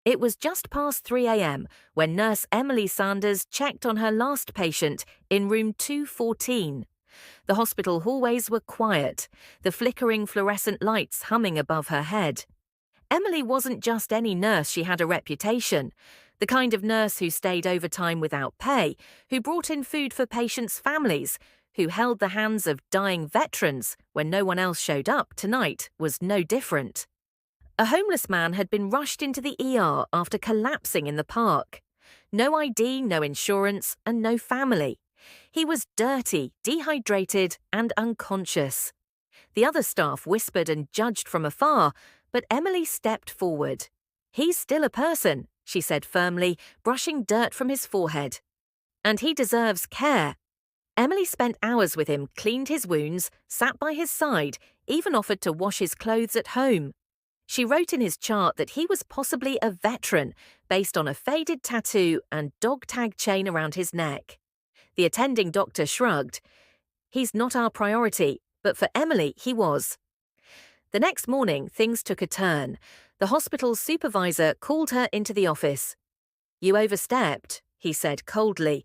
It was just past 3 a.m. when Nurse Emily Sanders checked on her last patient in room 214. The hospital hallways were quiet, the flickering fluorescent lights humming above her head. Emily wasn't just any nurse, she had a reputation. The kind of nurse who stayed overtime without pay, who brought in food for patients' families, who held the hands of dying veterans when no one else showed up. Tonight was no different. A homeless man had been rushed into the ER after collapsing in the park. No ID, no insurance, and no family. He was dirty, dehydrated, and unconscious. The other staff whispered and judged from afar, but Emily stepped forward. "He's still a person," she said firmly, brushing dirt from his forehead. "And he deserves care." Emily spent hours with him, cleaned his wounds, sat by his side, even offered to wash his clothes at home. She wrote in his chart that he was possibly a veteran, based on a faded tattoo and dog tag chain around his neck. The attending doctor shrugged. "He's not our priority, but for Emily, he was." The next morning, things took a turn. The hospital's supervisor called her into the office. "You overstepped," he said coldly.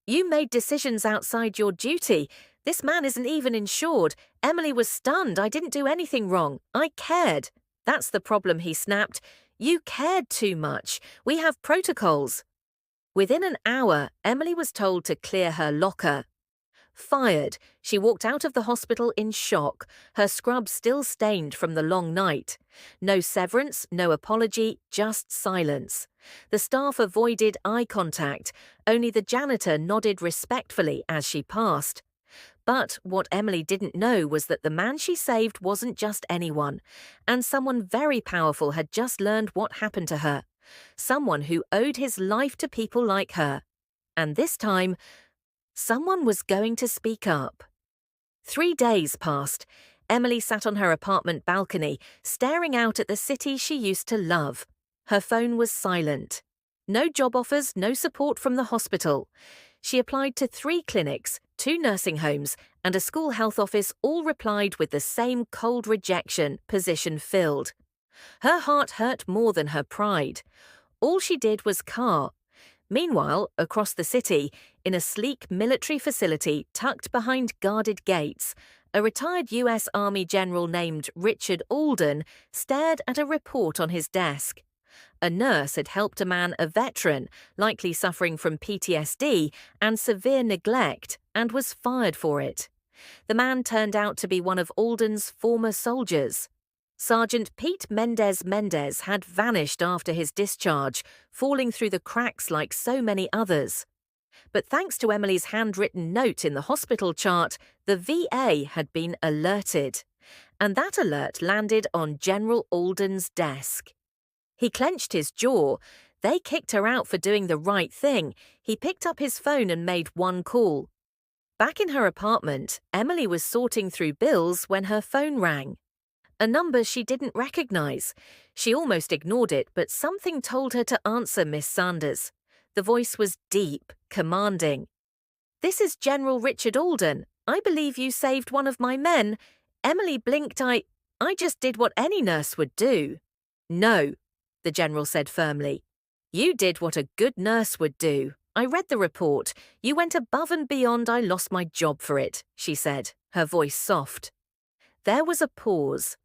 "You made decisions outside your duty. This man isn't even insured. Emily was stunned. I didn't do anything wrong. I cared." "That's the problem," he snapped. "You cared too much. We have protocols." Within an hour, Emily was told to clear her locker. Fired, she walked out of the hospital in shock, her scrub still stained from the long night. No severance, no apology, just silence. The staff avoided eye contact, only the janitor nodded respectfully as she passed. But what Emily didn't know was that the man she saved wasn't just anyone, and someone very powerful had just learned what happened to her. Someone who owed his life to people like her. And this time, someone was going to speak up. 3 days passed. Emily sat on her apartment balcony, staring out at the city she used to love. Her phone was silent. No job offers, no support from the hospital. She applied to 3 clinics, 2 nursing homes, and a school health office, all replied with the same cold rejection: position filled. Her heart hurt more than her pride. All she did was carr. Meanwhile, across the city, in a sleek military facility tucked behind guarded gates, a retired U.S. Army general named Richard Alden stared at a report on his desk. A nurse had helped a man, a veteran, likely suffering from PTSD and severe neglect, and was fired for it. The man turned out to be one of Alden's former soldiers. Sergeant Pete Mendez had vanished after his discharge, falling through the cracks like so many others. But thanks to Emily's handwritten note in the hospital chart, the VA had been alerted. And that alert landed on General Alden's desk. He clenched his jaw. They kicked her out for doing the right thing. He picked up his phone and made one call. Back in her apartment, Emily was sorting through bills when her phone rang. A number she didn't recognize. She almost ignored it, but something told her to answer Miss Sanders. The voice was deep, commanding. "This is General Richard Alden. I believe you saved one of my men." Emily blinked. I just did what any nurse would do." "No," the general said firmly. "You did what a good nurse would do. I read the report. You went above and beyond. I lost my job for it," she said, her voice soft. There was a pause.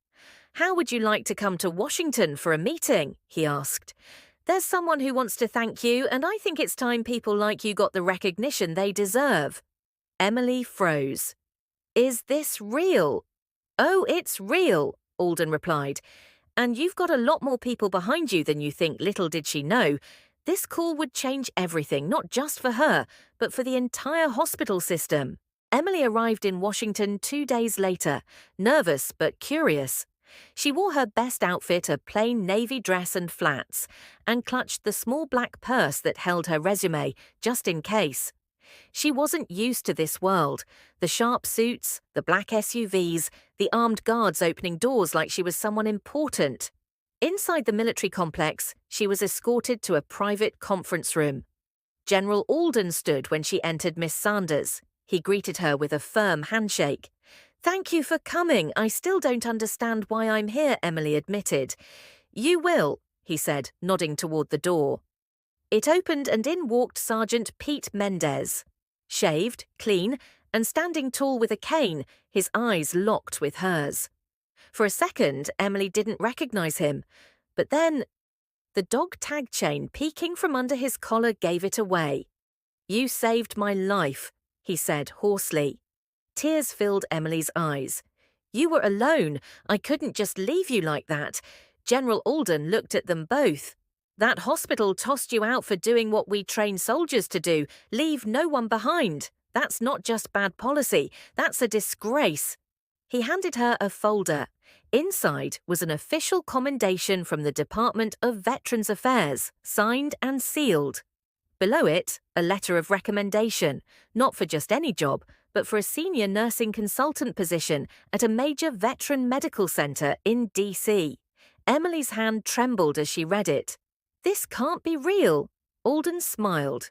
"How would you like to come to Washington for a meeting?" he asked. "There's someone who wants to thank you, and I think it's time people like you got the recognition they deserve." Emily froze. "Is this real?" "Oh, it's real," Alden replied. "And you've got a lot more people behind you than you think." Little did she know, this call would change everything, not just for her, but for the entire hospital system. Emily arrived in Washington 2 days later, nervous but curious. She wore her best outfit, a plain navy dress and flats, and clutched the small black purse that held her resume, just in case. She wasn't used to this world. The sharp suits, the black SUVs, the armed guards opening doors like she was someone important. Inside the military complex, she was escorted to a private conference room. General Alden stood when she entered Miss Sanders. He greeted her with a firm handshake. "Thank you for coming. I still don't understand why I'm here," Emily admitted. "You will. he said, nodding toward the door. It opened and in walked Sergeant Pete Mendez. Shaved, clean, and standing tall with a cane, his eyes locked with hers. For a second, Emily didn't recognize him, but then the dog tag chain peeking from under his collar gave it away. "You saved my life," he said hoarsely. Tears filled Emily's eyes. "You were alone. I couldn't just leave you like that." General Alden looked at them both. "That hospital tossed you out for doing what we train soldiers to do, leave no one behind. That's not just bad policy, that's a disgrace." He handed her a folder. Inside was an official commendation from the Department of Veterans Affairs, signed and sealed. Below it, a letter of recommendation, not for just any job, but for a senior nursing consultant position at a major veteran medical center in D.C. Emily's hand trembled as she read it. "This can't be real." Alden smiled.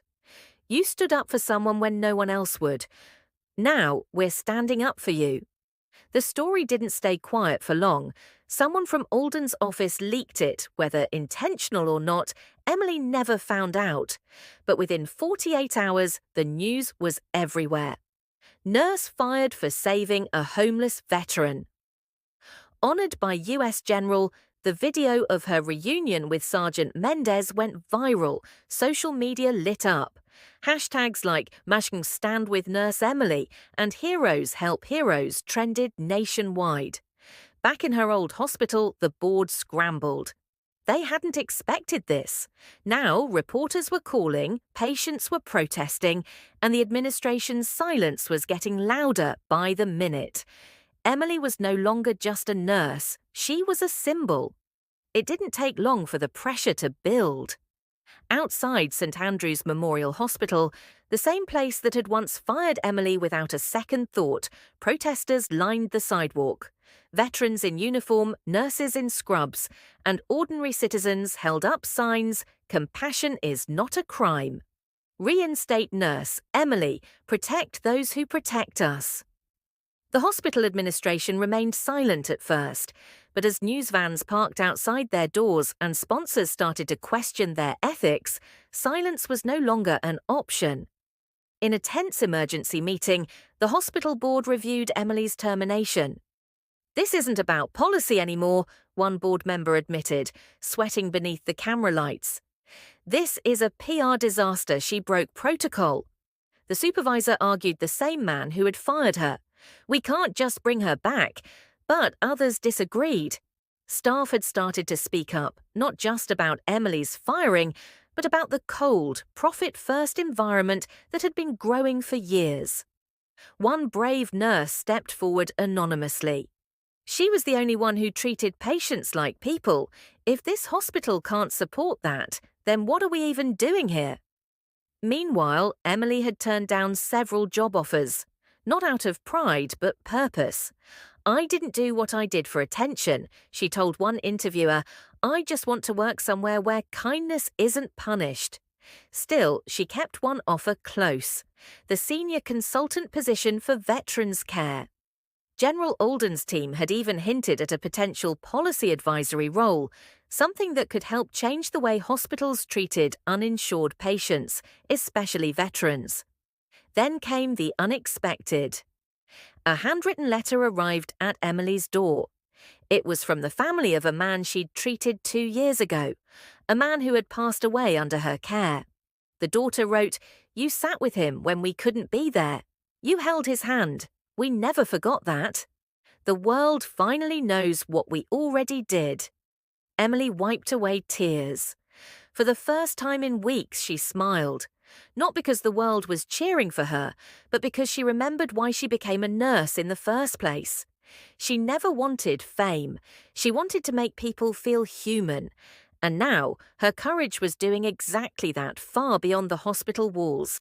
"You stood up for someone when no one else would. Now we're standing up for you." The story didn't stay quiet for long. Someone from Alden's office leaked it, whether intentional or not, Emily never found out. But within 48 hours, the news was everywhere. Nurse fired for saving a homeless veteran. Honored by U.S. General, the video of her reunion with Sergeant Mendez went viral, social media lit up. Hashtags like "Mashing Stand with Nurse Emily" and "Heroes Help Heroes" trended nationwide. Back in her old hospital, the board scrambled. They hadn't expected this. Now, reporters were calling, patients were protesting, and the administration's silence was getting louder by the minute. Emily was no longer just a nurse, she was a symbol. It didn't take long for the pressure to build. Outside St. Andrew's Memorial Hospital, the same place that had once fired Emily without a second thought, protesters lined the sidewalk. Veterans in uniform, nurses in scrubs, and ordinary citizens held up signs, "Compassion is not a crime." "Reinstate nurse, Emily, protect those who protect us." The hospital administration remained silent at first, but as news vans parked outside their doors and sponsors started to question their ethics, silence was no longer an option. In a tense emergency meeting, the hospital board reviewed Emily's termination. "This isn't about policy anymore," one board member admitted, sweating beneath the camera lights. "This is a PR disaster. She broke protocol." The supervisor argued the same man who had fired her. "We can't just bring her back." But others disagreed. Staff had started to speak up, not just about Emily's firing, but about the cold, profit-first environment that had been growing for years. One brave nurse stepped forward anonymously. "She was the only one who treated patients like people. If this hospital can't support that, then what are we even doing here?" Meanwhile, Emily had turned down several job offers. Not out of pride, but purpose. "I didn't do what I did for attention," she told one interviewer. "I just want to work somewhere where kindness isn't punished." Still, she kept one offer close, the senior consultant position for veterans care. General Alden's team had even hinted at a potential policy advisory role, something that could help change the way hospitals treated uninsured patients, especially veterans. Then came the unexpected. A handwritten letter arrived at Emily's door. It was from the family of a man she'd treated 2 years ago, a man who had passed away under her care. The daughter wrote, "You sat with him when we couldn't be there. You held his hand. We never forgot that. The world finally knows what we already did." Emily wiped away tears. For the first time in weeks, she smiled. Not because the world was cheering for her, but because she remembered why she became a nurse in the first place. She never wanted fame. She wanted to make people feel human. And now, her courage was doing exactly that far beyond the hospital walls.